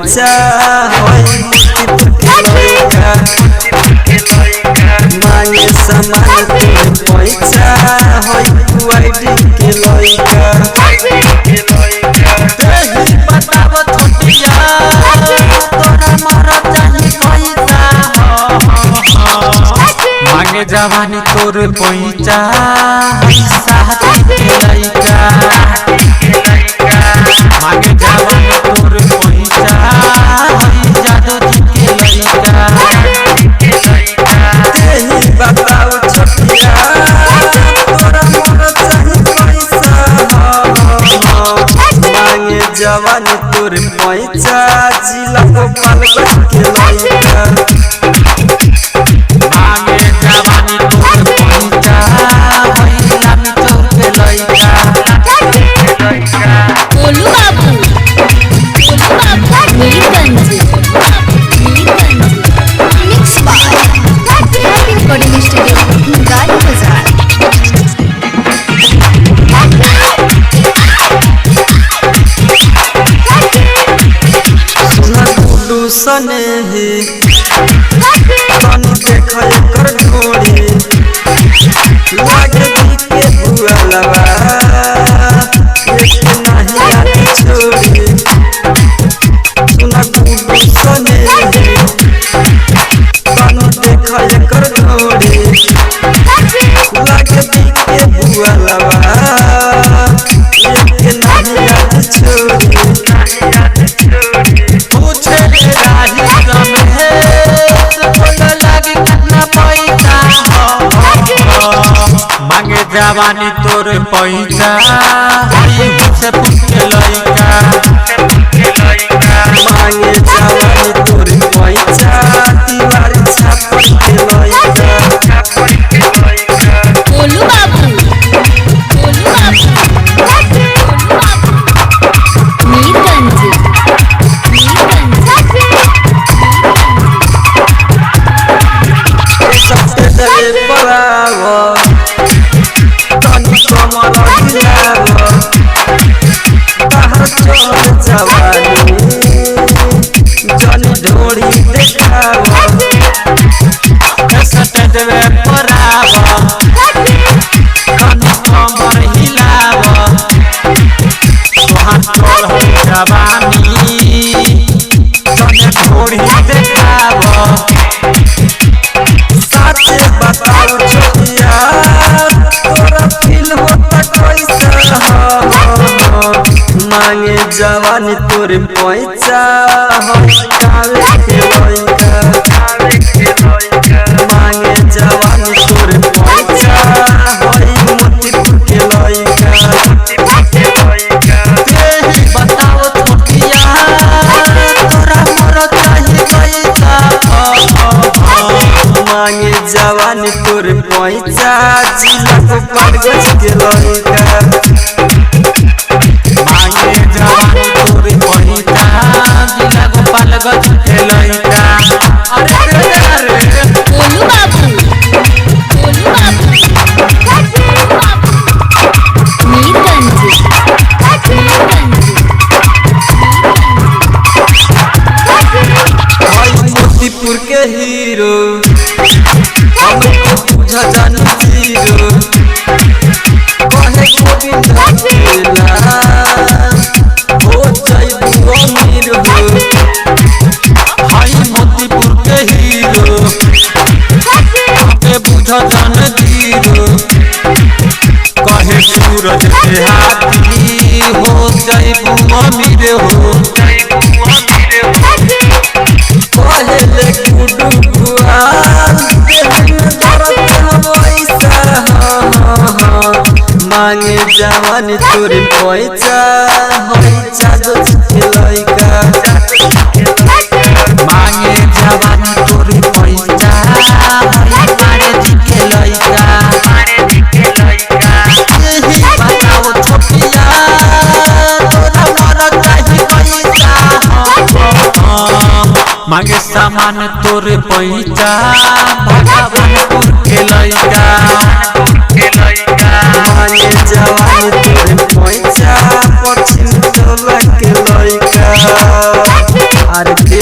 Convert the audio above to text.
पैसा होई मांगे सामान तोर पैसा होई वाइडी के लइका तेही बताव छोटिया तोरा मर चाही पैसा मांगे जवानी तोर पैसा शादी के लइका मांगे जवानी तोर पैसा जादू जी के लइका तेही बताओ छोटिया तोरा मर चाही पैसा मांगे जवानी तोर पैसा जिला गोपालगंज के लइका सने ही तनी देख एकर घोड़ी लागे के बुआ लवा एक नहीं आती छोड़ी सुना गुडू सने ही तनी देख एकर घोड़ी लागे के बुआ लवा एक नहीं आती छोड़ी मांगे जवानी तोर पैसा से पूछे लइका मांगे जवानी तोर पैसा दीवारी छाप के लइका बोलू बाबू मीरगंज सबसे दे परावा जवानी जनी ढोड़ी देखावा सटदवे परावा कनी कमर हिलावा सोहान तोर हो जवानी जनी ढोड़ी देखावा साचे बताओ छोटिया तोरा फील होता कैसा मांगे जवानी तोर पैसा कावे के लइका मांगे जवानी तोर पैसा होई मोतीपुर के लइका तेही बताओ छोटिया तोरा मर चाही पैसा मांगे जवानी तोर पैसा जिला गोपालगंज के लइका बोलू बाबू मीरगंज मोतीपुर के हीरो हमको बुझा जानी जीरो कहे गोविंद केला हो जाइबू अमीर हो हाई मोतीपुर के हीरो हमके बुझा जान जीरो कहे सूरज के हाथी हो जाइबू अमीर हो कहले गुडू गुआल मांगे जवानी तोर पैसा होई जादू के लइका मांगे जवानी तोर पैसा होई मारे जी के लइका यही बताओ छोटिया तोरा मर चाही पैसा मांगे सामान तोर पैसा भगवानपुर के लइका मांगे जवानी तोर पैसा पश्चिम टोला के लइका अरे के